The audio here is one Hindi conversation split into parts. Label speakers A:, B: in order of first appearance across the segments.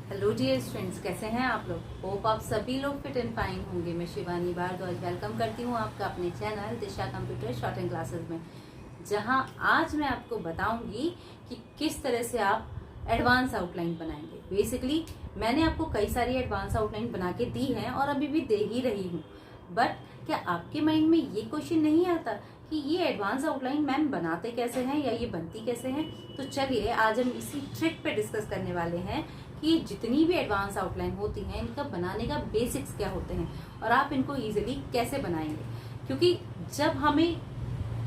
A: हेलो डियर स्टूडेंट्स, कैसे हैं आप लोग। होप आप सभी लोग फिट एंड फाइन होंगे। मैं शिवानी भारद्वाज वेलकम करती हूँ आपका अपने channel Disha computer short and classes में, जहां आज मैं आपको बताऊंगी कि किस तरह से आप एडवांस आउटलाइन बनाएंगे। बेसिकली मैंने आपको कई सारी एडवांस आउटलाइन बना के दी हैं और अभी भी दे ही रही हूँ, बट क्या आपके माइंड में ये क्वेश्चन नहीं आता कि ये एडवांस आउटलाइन मैम बनाते कैसे हैं या ये बनती कैसे हैं। तो चलिए आज हम इसी ट्रिक पे डिस्कस करने वाले हैं कि जितनी भी एडवांस आउटलाइन होती हैं इनका बनाने का बेसिक्स क्या होते हैं और आप इनको इजीली कैसे बनाएंगे। क्योंकि जब हमें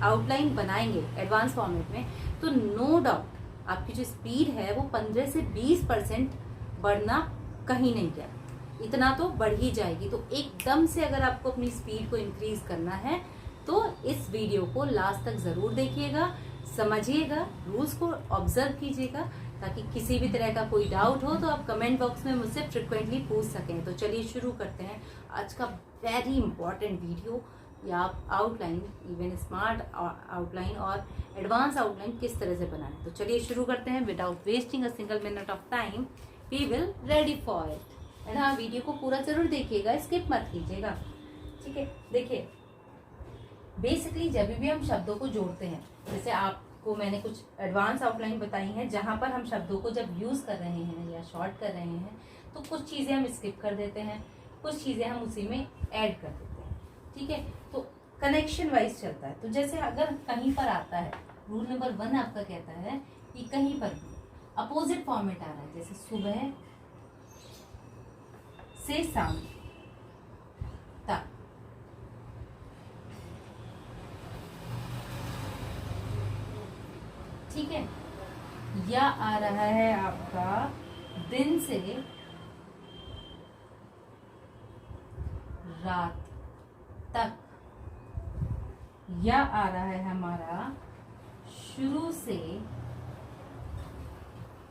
A: आउटलाइन बनाएंगे एडवांस फॉर्मेट में तो नो डाउट आपकी जो स्पीड है वो 15 से 20% बढ़ना कहीं नहीं गया, इतना तो बढ़ ही जाएगी। तो एकदम से अगर आपको अपनी स्पीड को इंक्रीज करना है तो इस वीडियो को लास्ट तक जरूर देखिएगा, समझिएगा, रूल्स को ऑब्जर्व कीजिएगा, ताकि किसी भी तरह का कोई डाउट हो तो आप कमेंट बॉक्स में मुझसे फ्रिक्वेंटली पूछ सकें। तो चलिए शुरू करते हैं आज का वेरी इंपॉर्टेंट वीडियो, या आप आउटलाइन, इवन स्मार्ट आउटलाइन और एडवांस आउटलाइन किस तरह से बनाएं। तो चलिए शुरू करते हैं without wasting a single minute of time. We will ready for it. And हाँ, वीडियो को पूरा जरूर देखिएगा, स्किप मत कीजिएगा, ठीक है। देखिए बेसिकली जब भी हम शब्दों को जोड़ते हैं, जैसे आपको मैंने कुछ एडवांस आउटलाइन बताई हैं जहां पर हम शब्दों को जब यूज कर रहे हैं या शॉर्ट कर रहे हैं तो कुछ चीजें हम स्किप कर देते हैं, कुछ चीजें हम उसी में ऐड कर देते हैं, ठीक है। तो कनेक्शन वाइज चलता है। तो जैसे अगर कहीं पर आता है, रूल नंबर 1 आपका कहता है कि कहीं पर अपोजिट फॉर्मेट आ रहा है, जैसे सुबह से शाम तक, ठीक है, या आ रहा है आपका दिन से रात तक, या आ रहा है हमारा शुरू से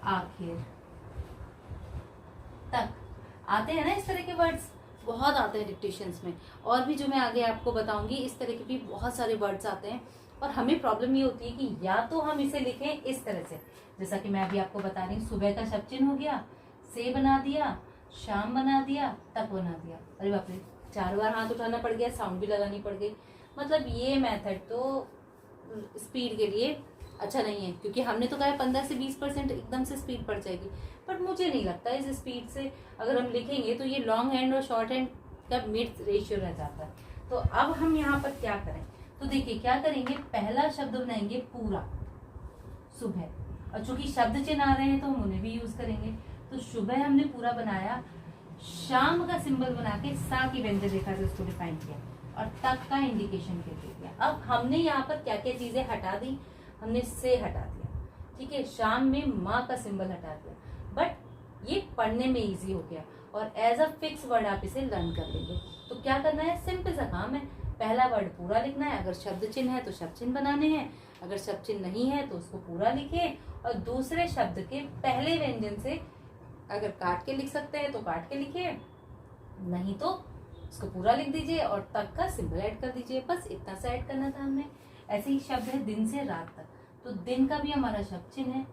A: आखिर तक। आते हैं ना इस तरह के वर्ड्स, बहुत आते हैं डिक्टेशंस में, और भी जो मैं आगे आपको बताऊंगी इस तरह के भी बहुत सारे वर्ड्स आते हैं। और हमें प्रॉब्लम ये होती है कि या तो हम इसे लिखें इस तरह से, जैसा कि मैं अभी आपको बता रही हूँ, सुबह का शब्द चिन्ह हो गया, से बना दिया, शाम बना दिया, तक बना दिया। अरे बाप रे, 4 बार हाथ उठाना पड़ गया, साउंड भी लगानी पड़ गई। मतलब ये मेथड तो स्पीड के लिए अच्छा नहीं है, क्योंकि हमने तो कहा 15 से 20% एकदम से स्पीड बढ़ जाएगी, बट मुझे नहीं लगता इस स्पीड से अगर हम लिखेंगे तो ये लॉन्ग हैंड और शॉर्ट हैंड का मिड रेशियो रह जाता है। तो अब हम यहाँ पर क्या करें, तो देखिए क्या करेंगे, पहला शब्द बनाएंगे पूरा सुबह, और चूंकि शब्द चिन्ह आ रहे हैं तो हम उन्हें भी यूज करेंगे। तो सुबह हमने पूरा बनाया, शाम का सिंबल बना के सा की व्यंजन रेखा से उसको डिफाइन किया और तक का इंडिकेशन दे दिया। अब हमने यहाँ पर क्या क्या चीजें हटा दी, हमने से हटा दिया, ठीक है, शाम में माँ का सिंबल हटा दिया, बट ये पढ़ने में इजी हो गया और एज अ फिक्स वर्ड आप इसे लर्न कर लेंगे। तो क्या करना है, सिंपल सा काम है, पहला वर्ड पूरा लिखना है, अगर शब्द चिन्ह है तो शब्द चिन्ह बनाने हैं, अगर शब्द चिन्ह नहीं है तो उसको पूरा लिखे, और दूसरे शब्द के पहले व्यंजन से अगर काट के लिख सकते हैं तो काट के लिखिए, नहीं तो उसको पूरा लिख दीजिए और तक का सिंबल ऐड कर दीजिए। बस इतना सा ऐड करना था हमने। ऐसे ही शब्द है दिन से रात तक, तो दिन का भी हमारा शब्द चिन्ह है,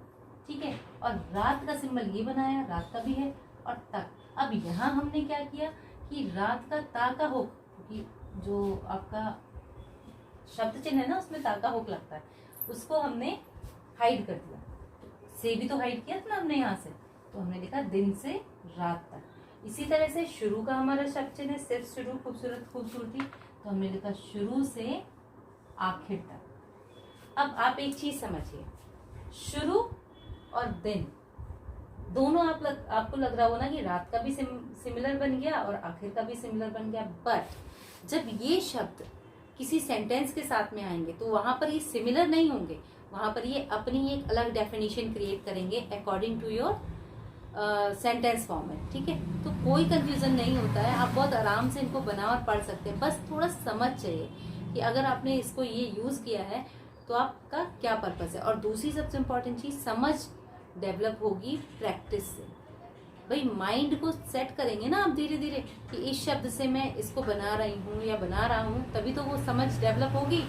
A: ठीक है, और रात का सिंबल ये बनाया, रात का भी है, और तक। अब यहाँ हमने क्या किया कि रात का ता का होक, क्योंकि जो आपका शब्द चिन्ह है ना उसमें ता का होक लगता है, उसको हमने हाइड कर दिया। से भी तो हाइड किया था ना हमने यहाँ से, तो हमने लिखा दिन से रात तक। इसी तरह से शुरू का हमारा शब्द चिन्ह है, सिर्फ शुरू, खूबसूरत खूबसूरती, तो हमने लिखा शुरू से आखिर तक। अब आप एक चीज समझिए, शुरू और दिन दोनों आपको लग रहा हो ना कि रात का भी सिमिलर बन गया और आखिर का भी सिमिलर बन गया, बट जब ये शब्द किसी सेंटेंस के साथ में आएंगे तो वहां पर ये सिमिलर नहीं होंगे, वहां पर ये अपनी एक अलग डेफिनेशन क्रिएट करेंगे according to your sentence format, ठीक है। तो कोई कंफ्यूजन नहीं होता है, आप बहुत आराम से इनको बना और पढ़ सकते हैं। बस थोड़ा समझ चाहिए कि अगर आपने इसको ये यूज किया है तो आपका क्या पर्पस है। और दूसरी सबसे इम्पोर्टेंट चीज, समझ डेवलप होगी प्रैक्टिस से। भाई माइंड को सेट करेंगे ना आप धीरे धीरे कि इस शब्द से मैं इसको बना रही हूँ या बना रहा हूँ, तभी तो वो समझ डेवलप होगी।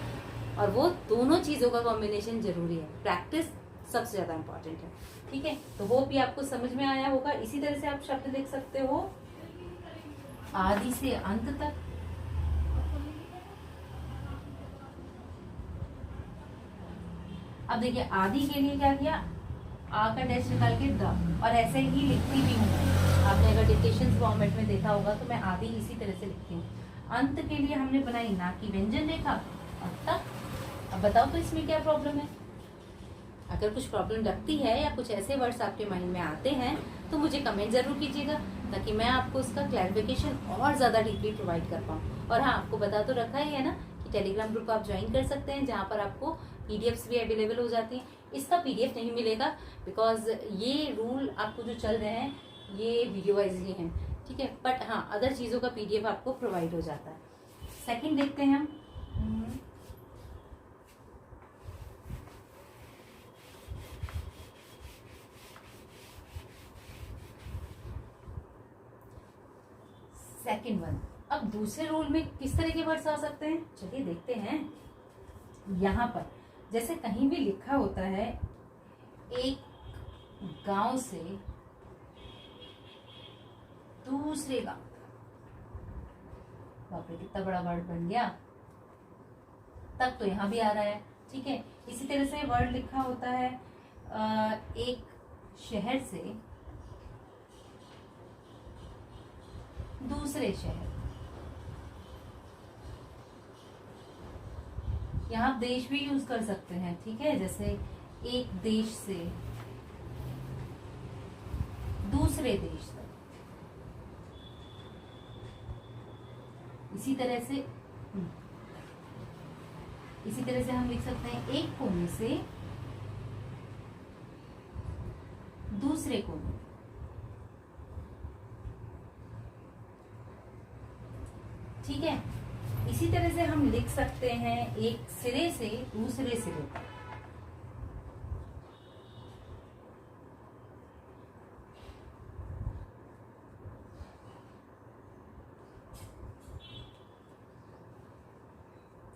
A: और वो दोनों चीजों का कॉम्बिनेशन जरूरी है, प्रैक्टिस सबसे ज्यादा इंपॉर्टेंट है। ठीक है, तो वो भी आपको समझ में आया होगा। इसी तरह से आप शब्द लिख सकते हो आदि से अंत तक। अब देखिए आदि के लिए क्या किया, आ का डैश निकाल के द, और ऐसे ही लिखती भी हूँ। आपने अगर डिक्टेशन फॉर्मेट में देखा होगा तो मैं आदि इसी तरह से लिखती हूँ। अंत के लिए हमने बनाई ना की व्यंजन रेखा और तक। अब बताओ तो इसमें क्या प्रॉब्लम है। अगर कुछ प्रॉब्लम लगती है या कुछ ऐसे वर्ड्स आपके माइंड में आते हैं तो मुझे कमेंट जरूर कीजिएगा, ताकि मैं आपको उसका क्लैरिफिकेशन और ज्यादा डीपली प्रोवाइड कर पाऊँ। और हाँ, आपको बता तो रखा ही है ना कि टेलीग्राम ग्रुप आप ज्वाइन कर सकते हैं, जहाँ पर आपको पीडीएफ्स भी अवेलेबल हो जाती हैं। इसका पीडीएफ नहीं मिलेगा, बिकॉज ये रूल आपको जो चल रहे हैं ये वीडियो वाइज ही हैं। ठीक है, बट हाँ, अदर चीज़ों का पीडीएफ आपको प्रोवाइड हो जाता है। सेकंड देखते हैं हम। सेकंड वन, अब दूसरे रूल में किस तरह के वर्ड्स आ सकते हैं, चलिए देखते हैं। यहाँ पर जैसे कहीं भी लिखा होता है एक गांव से दूसरे गांव, बाप रे कितना बड़ा वर्ड बन गया, तक तो यहाँ भी आ रहा है। ठीक है, इसी तरह से वर्ड लिखा होता है एक शहर से दूसरे शहर, यहाँ आप देश भी यूज कर सकते हैं। ठीक है, जैसे एक देश से दूसरे देश तक। इसी तरह से हम लिख सकते हैं एक कोने से दूसरे कोने। ठीक है, इसी तरह से हम लिख सकते हैं एक सिरे से दूसरे सिरे तक।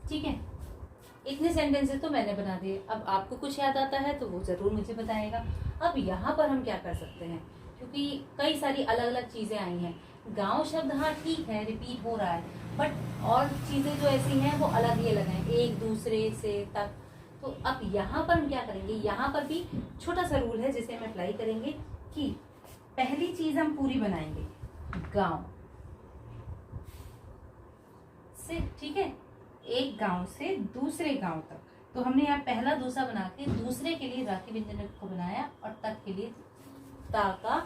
A: ठीक है, इतने सेंटेंसेस तो मैंने बना दिए। अब आपको कुछ याद आता है तो वो जरूर मुझे बताएगा। अब यहाँ पर हम क्या कर सकते हैं, क्योंकि कई सारी अलग अलग चीजें आई हैं। गांव शब्द हाँ ठीक है, रिपीट हो रहा है, बट और चीजें जो ऐसी हैं वो अलग ही अलग हैं, एक दूसरे से तक। तो अब यहाँ पर हम क्या करेंगे, यहाँ पर भी छोटा सा रूल है जिसे हम अप्लाई करेंगे कि पहली चीज हम पूरी बनाएंगे गांव से। ठीक है, एक गांव से दूसरे गांव तक। तो हमने यहाँ पहला दूसरा बना के दूसरे के लिए रा की व्यंजन रेखा को बनाया और तक के लिए ता का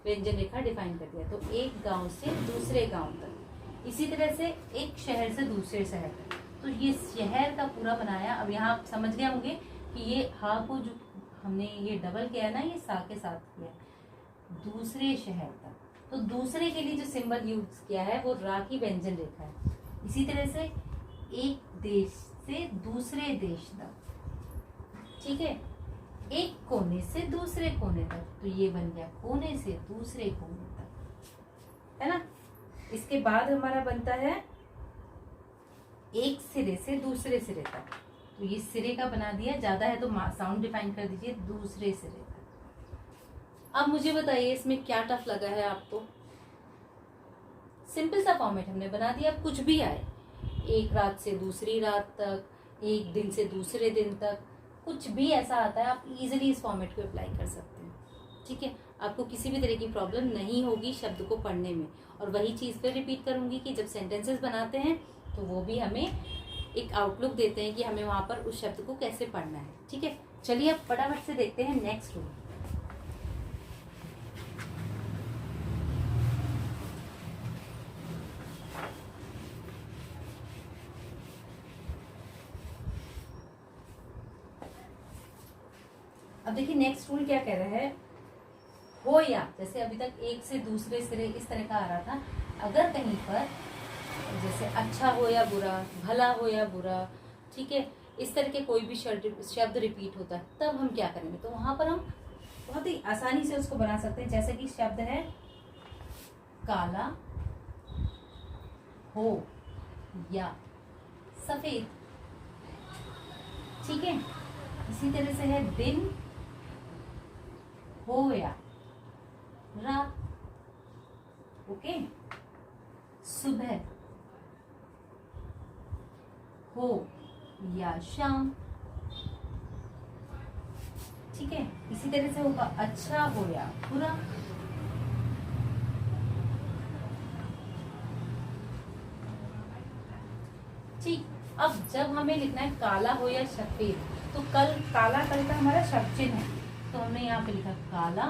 A: व्यंजन रेखा डिफाइन कर दिया। तो एक गांव से दूसरे गांव तक। इसी तरह से एक शहर से दूसरे शहर तक। तो ये शहर का पूरा बनाया। अब यहाँ आप समझ गए होंगे कि ये हा को जो हमने ये डबल किया ना, ये सा के साथ किया, दूसरे शहर तक। तो दूसरे के लिए जो सिंबल यूज किया है वो रा की व्यंजन रेखा है। इसी तरह से एक देश से दूसरे देश तक। ठीक है, एक कोने से दूसरे कोने तक। तो ये बन गया कोने से दूसरे कोने तक, है ना। इसके बाद हमारा बनता है एक सिरे से दूसरे सिरे तक। तो ये सिरे का बना दिया, ज्यादा है तो साउंड डिफाइन कर दीजिए, दूसरे सिरे तक। अब मुझे बताइए इसमें क्या टफ लगा है आपको। सिंपल सा फॉर्मेट हमने बना दिया, कुछ भी आए, एक रात से दूसरी रात तक, एक दिन से दूसरे दिन तक, कुछ भी ऐसा आता है आप इजीली इस फॉर्मेट को अप्लाई कर सकते हैं। ठीक है, आपको किसी भी तरह की प्रॉब्लम नहीं होगी शब्द को पढ़ने में। और वही चीज़ फिर रिपीट करूंगी कि जब सेंटेंसेस बनाते हैं तो वो भी हमें एक आउटलुक देते हैं कि हमें वहां पर उस शब्द को कैसे पढ़ना है। ठीक है, चलिए अब फटाफट से देखते हैं नेक्स्ट रूल। अब देखिए नेक्स्ट रूल क्या कह रहा है, हो या, जैसे अभी तक एक से दूसरे सिरे इस तरह का आ रहा था, अगर कहीं पर जैसे अच्छा हो या बुरा, भला हो या बुरा, ठीक है, इस तरह के कोई भी शब्द रिपीट होता है, तब हम क्या करेंगे। तो वहां पर हम बहुत ही आसानी से उसको बना सकते हैं। जैसे कि शब्द है काला हो या सफेद। ठीक है, इसी तरह से है दिन होया रात, ओके। सुबह, हो या शाम, ठीक है। इसी तरह से होगा अच्छा हो या बुरा, ठीक। अब जब हमें लिखना है काला हो या सफेद, तो कल काला कल का हमारा शब्द चिन्ह है, तो हमने यहाँ पे लिखा काला,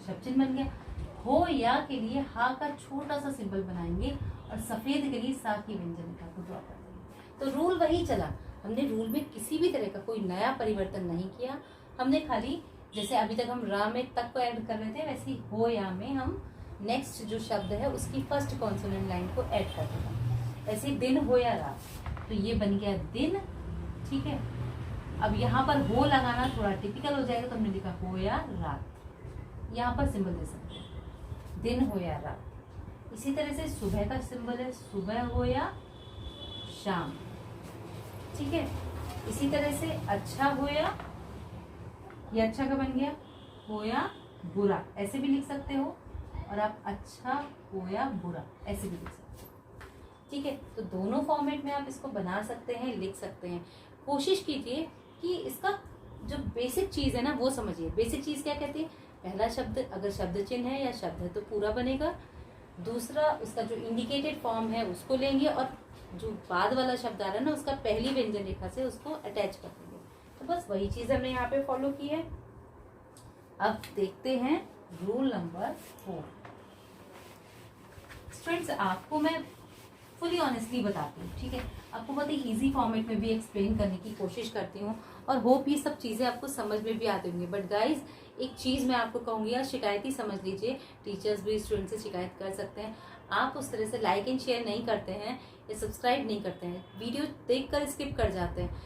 A: शब्द चिन्ह बन गया। हो या के लिए हा का छोटा सा सिंबल बनाएंगे और सफेद के लिए सा की व्यंजन रेखा को ड्रॉ कर देंगे। तो रूल वही चला, हमने रूल में किसी भी तरह का कोई नया परिवर्तन नहीं किया। हमने खाली जैसे अभी तक हम रा में तक को ऐड कर रहे थे, वैसे ही हो या में हम नेक्स्ट जो शब्द है उसकी फर्स्ट कॉन्सोनेंट लाइन को ऐड कर देंगे। ऐसे दिन हो या रात, तो ये बन गया दिन, ठीक है। अब यहाँ पर हो लगाना थोड़ा टिपिकल हो जाएगा, तो हमने लिखा हो या रात, यहाँ पर सिंबल दे सकते हैं दिन हो या रात। इसी तरह से सुबह का सिंबल है सुबह हो या शाम, ठीक है। इसी तरह से अच्छा हो या, ये अच्छा का बन गया हो या बुरा, ऐसे भी लिख सकते हो, और आप अच्छा हो या बुरा ऐसे भी लिख सकते हो, ठीक है। तो दोनों फॉर्मेट में आप इसको बना सकते हैं, लिख सकते हैं। कोशिश कीजिए कि इसका जो बेसिक चीज है ना वो समझिए। बेसिक चीज क्या कहती है, पहला शब्द अगर शब्द चिन्ह है या शब्द है तो पूरा बनेगा, दूसरा उसका जो इंडिकेटेड फॉर्म है उसको लेंगे, और जो बाद वाला शब्द आ रहा है ना उसका पहली व्यंजन रेखा से उसको अटैच कर देंगे। तो बस वही चीज हमने यहाँ पे फॉलो की है। अब देखते हैं रूल नंबर 4। स्टूडेंट्स, आपको मैं फुली ऑनेस्टली बताती हूँ, ठीक है। आपको बहुत ही इजी फॉर्मेट में भी एक्सप्लेन करने की कोशिश करती हूँ, और होप ये सब चीजें आपको समझ में भी आती होंगी। बट गाइज, एक चीज मैं आपको कहूंगी, यार शिकायत ही समझ लीजिए, टीचर्स भी स्टूडेंट से शिकायत कर सकते हैं। आप उस तरह से लाइक एंड शेयर नहीं करते हैं या सब्सक्राइब नहीं करते हैं, वीडियो देखकर स्किप कर जाते हैं।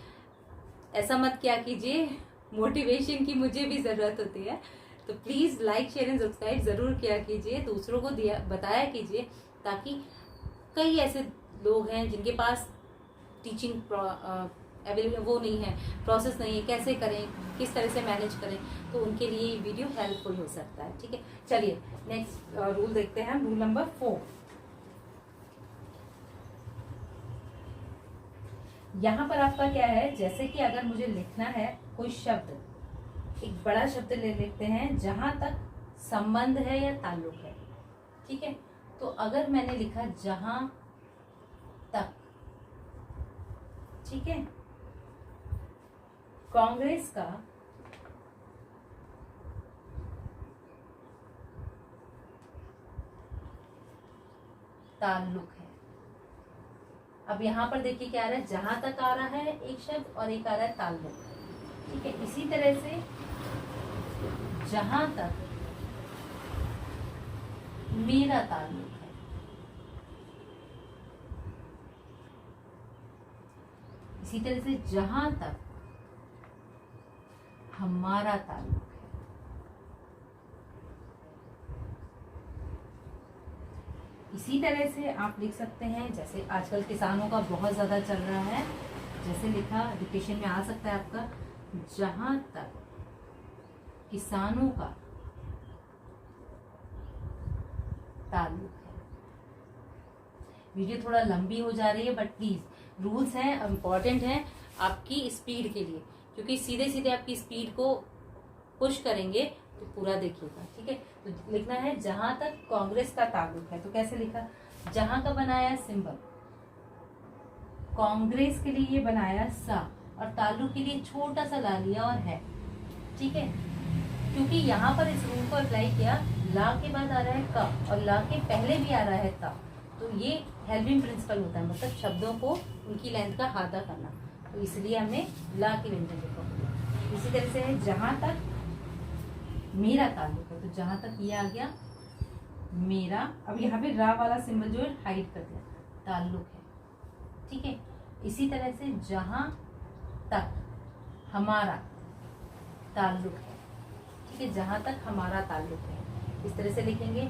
A: ऐसा मत क्या कीजिए, मोटिवेशन की मुझे भी जरूरत होती है। तो please like share and subscribe जरूर किया कीजिए, दूसरों को दिया बताया कीजिए, ताकि कई ऐसे लोग हैं जिनके पास टीचिंग अवेलेबल वो नहीं है, प्रोसेस नहीं है, कैसे करें, किस तरह से मैनेज करें, तो उनके लिए ये वीडियो हेल्पफुल हो सकता है, ठीक है। चलिए नेक्स्ट रूल देखते हैं, रूल नंबर 4। यहाँ पर आपका क्या है, जैसे कि अगर मुझे लिखना है कोई शब्द, एक बड़ा शब्द ले लेते हैं जहां तक संबंध है या ताल्लुक है, ठीक है। तो अगर मैंने लिखा जहां तक, ठीक है, कांग्रेस का ताल्लुक है। अब यहां पर देखिए क्या आ रहा है, जहां तक आ रहा है एक शब्द और एक आ रहा है ताल्लुक, ठीक है। इसी तरह से जहां तक मेरा ताल्लुक है, इसी तरह से जहां तक हमारा ताल्लुक है, इसी तरह से आप लिख सकते हैं, जैसे आजकल किसानों का बहुत ज्यादा चल रहा है, जैसे लिखा डिक्टेशन में आ सकता है आपका, जहां तक किसानों का ताल्लुक है। वीडियो थोड़ा लंबी हो जा रही है, बट प्लीज रूल्स हैं, इम्पोर्टेंट हैं आपकी स्पीड के लिए, क्योंकि सीधे सीधे आपकी स्पीड को पुश करेंगे, तो पूरा देखिएगा, ठीक है। तो लिखना है जहां तक कांग्रेस का ताल्लुक है, तो कैसे लिखा, जहां का बनाया सिंबल, कांग्रेस के लिए ये बनाया सा, और ताल्लुक के लिए छोटा सा ला लिया और है, ठीक है। क्योंकि यहाँ पर इस रूल को अप्लाई किया, ला के बाद आ रहा है का और ला के पहले भी आ रहा है ता, तो ये हेल्पिंग प्रिंसिपल होता है, मतलब शब्दों को उनकी लेंथ का आधा करना, तो इसलिए हमने ला की व्यंजन रेखा को। इसी तरह से है जहां तक मेरा ताल्लुक है, तो जहां तक ये आ गया मेरा, अब यहाँ पे रा वाला सिंबल जो है हाइड कर दिया, ताल्लुक है, ठीक है। इसी तरह से जहां तक हमारा ताल्लुक है, ठीक है, जहां तक हमारा ताल्लुक है, इस तरह से लिखेंगे।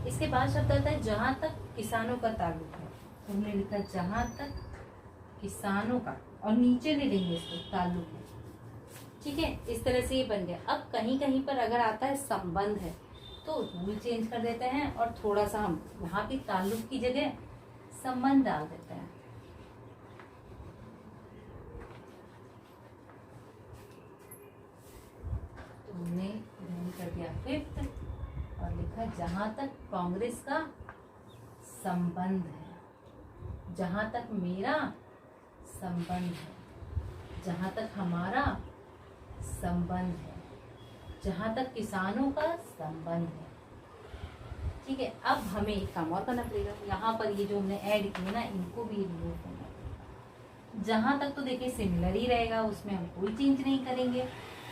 A: इसके बाद शब्द आता है जहां तक किसानों का ताल्लुक है, तो हमने लिखा जहां तक किसानों का, और नीचे ले लेंगे इसको ताल्लुक है, ठीक है, इस तरह से ये बन गया। अब कहीं कहीं पर अगर आता है संबंध है तो रूल चेंज कर देते हैं और थोड़ा सा हम यहाँ पे ताल्लुक की जगह संबंध डाल देते हैं। तो हमने ध्यान कर दिया फिफ्थ और लिखा जहां तक कांग्रेस का संबंध है, जहां तक मेरा संबंध है, जहां तक हमारा संबंध है, जहां तक किसानों का संबंध है। ठीक है, अब हमें एक काम और करना पड़ेगा, यहाँ पर ये जो हमने ऐड किए ना इनको भी रिमूव करना पड़ेगा। जहां तक तो देखिए सिमिलर ही रहेगा, उसमें हम कोई चेंज नहीं करेंगे,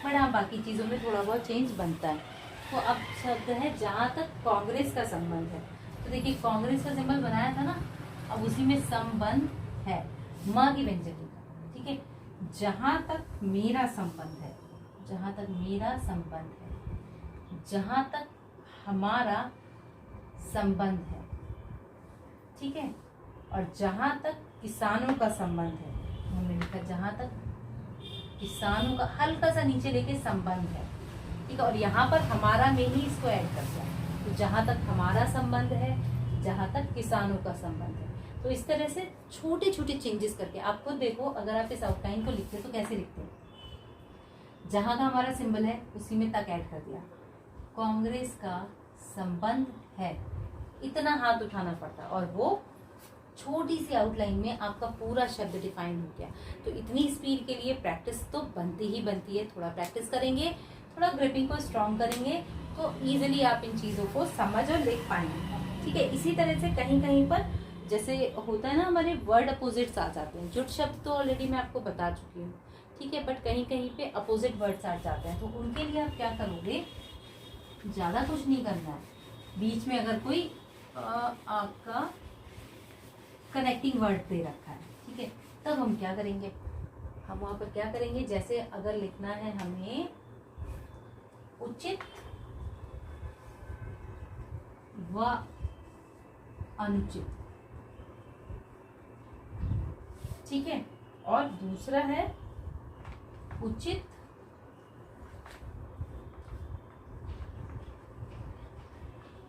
A: बट हाँ बाकी चीजों में थोड़ा बहुत चेंज बनता है। तो अब शब्द है जहां तक कांग्रेस का संबंध है। तो देखिए कांग्रेस का सिंबल बनाया था ना, अब उसी में संबंध है, माँ की व्यंजनी का। ठीक है, जहां तक मेरा संबंध है, जहां तक मेरा संबंध है, जहां तक हमारा संबंध है। ठीक है, और जहां तक किसानों का संबंध है, हमने लिखा जहां तक किसानों का हल्का सा नीचे लेके संबंध है। ठीक है, और यहाँ पर हमारा में ही इसको ऐड कर दिया। तो जहां तक हमारा संबंध है, जहां तक किसानों का संबंध है। तो इस तरह से छोटे छोटे चेंजेस करके आप खुद देखो, अगर आप इस आउटलाइन को लिखते तो कैसे लिखते हैं। जहां का हमारा सिंबल है उसी में तक ऐड कर दिया, कांग्रेस का संबंध है, इतना हाथ उठाना पड़ता और वो छोटी सी आउटलाइन में आपका पूरा शब्द डिफाइन हो गया। तो इतनी स्पीड के लिए प्रैक्टिस तो बनती ही बनती है। थोड़ा प्रैक्टिस करेंगे, थोड़ा ग्रिपिंग को स्ट्रॉन्ग करेंगे तो इजीली आप इन चीजों को समझ और लिख पाएंगे। ठीक है, इसी तरह से कहीं कहीं पर जैसे होता है ना हमारे वर्ड अपोजिट्स आ जाते हैं। जुट शब्द तो ऑलरेडी मैं आपको बता चुकी हूँ। ठीक है, बट कहीं कहीं पे अपोजिट वर्ड्स आ जाते हैं, तो उनके लिए आप क्या करोगे, ज्यादा कुछ नहीं करना है। बीच में अगर कोई आपका कनेक्टिंग वर्ड दे रखा है, ठीक है, तब हम क्या करेंगे, हम वहां पर क्या करेंगे, जैसे अगर लिखना है हमें उचित व अनुचित। ठीक है, और दूसरा है उचित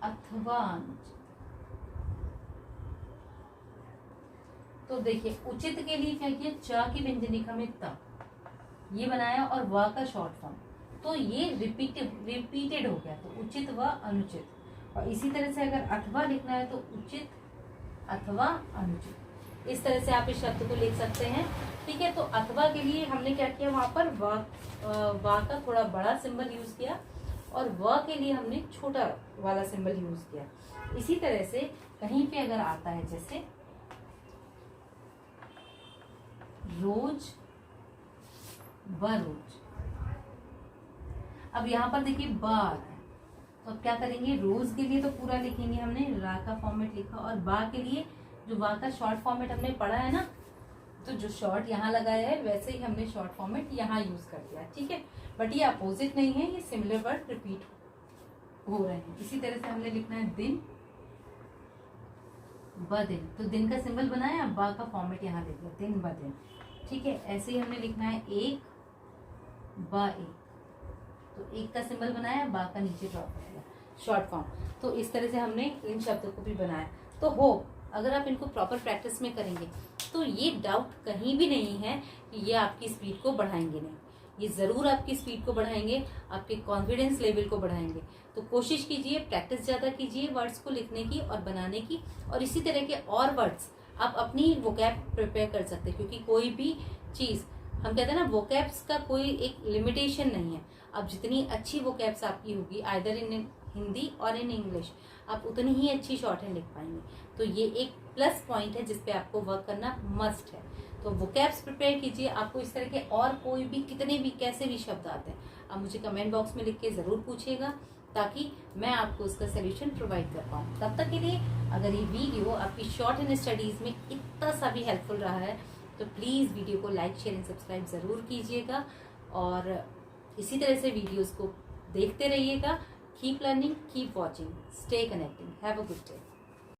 A: अथवा अनुचित। तो देखिए उचित के लिए क्या किया, च की व्यंजनिका में त ये बनाया और व का शॉर्ट फॉर्म, तो ये रिपीटेड हो गया, तो उचित व अनुचित। और इसी तरह से अगर अथवा लिखना है तो उचित अथवा अनुचित। इस तरह से आप इस शब्द को लिख सकते हैं। ठीक है, तो अथवा के लिए हमने क्या किया, वहां पर व का थोड़ा बड़ा सिंबल यूज किया और व के लिए हमने छोटा वाला सिंबल यूज किया। इसी तरह से कहीं पे अगर आता है जैसे रोज व रोज, अब यहाँ पर देखिए ब आ गया, तो अब क्या करेंगे, रोज के लिए तो पूरा लिखेंगे, हमने रा का फॉर्मेट लिखा, और बा के लिए जो बा का शॉर्ट फॉर्मेट हमने पढ़ा है ना, तो जो शॉर्ट यहाँ लगाया है वैसे ही हमने शॉर्ट फॉर्मेट यहाँ यूज कर दिया। ठीक है, बट ये अपोजिट नहीं है, ये सिमिलर वर्ड रिपीट हो रहे हैं। इसी तरह से हमने लिखना है दिन ब दिन, तो दिन का सिंबल बनाया, बा का फॉर्मेट यहाँ दे दिया, दिन ब दिन। ठीक है, ऐसे ही हमने लिखना है एक ब एक, तो एक का सिंबल बनाया, बा का नीचे ड्रॉप कर दिया, शॉर्ट फॉर्म। तो इस तरह से हमने इन शब्दों को भी बनाया। तो हो अगर आप इनको प्रॉपर प्रैक्टिस में करेंगे तो ये डाउट कहीं भी नहीं है कि ये आपकी स्पीड को बढ़ाएंगे नहीं, ये जरूर आपकी स्पीड को बढ़ाएंगे, आपके कॉन्फिडेंस लेवल को बढ़ाएंगे। तो कोशिश कीजिए, प्रैक्टिस ज्यादा कीजिए वर्ड्स को लिखने की और बनाने की, और इसी तरह के और वर्ड्स आप अपनी वोकैब प्रिपेयर कर सकते हैं, क्योंकि कोई भी चीज हम कहते हैं ना, वोकैब्स का कोई एक लिमिटेशन नहीं है। अब जितनी अच्छी वोकैब्स आपकी होगी आइदर इन हिंदी और इन इंग्लिश, आप उतनी ही अच्छी शॉर्ट हैंड लिख पाएंगे। तो ये एक प्लस पॉइंट है जिसपे आपको वर्क करना मस्ट है। तो वोकैब्स प्रिपेयर कीजिए। आपको इस तरह के और कोई भी कितने भी कैसे भी शब्द आते हैं, आप मुझे कमेंट बॉक्स में लिख के जरूर पूछिएगा, ताकि मैं आपको उसका सोल्यूशन प्रोवाइड कर पाऊँ। तब तक के लिए अगर ये वीडियो आपकी शॉर्ट हैंड स्टडीज में इतना सा भी हेल्पफुल रहा है तो प्लीज़ वीडियो को लाइक शेयर एंड सब्सक्राइब ज़रूर कीजिएगा, और इसी तरह से वीडियोस को देखते रहिएगा। Keep learning, keep watching, stay connecting. Have a good day.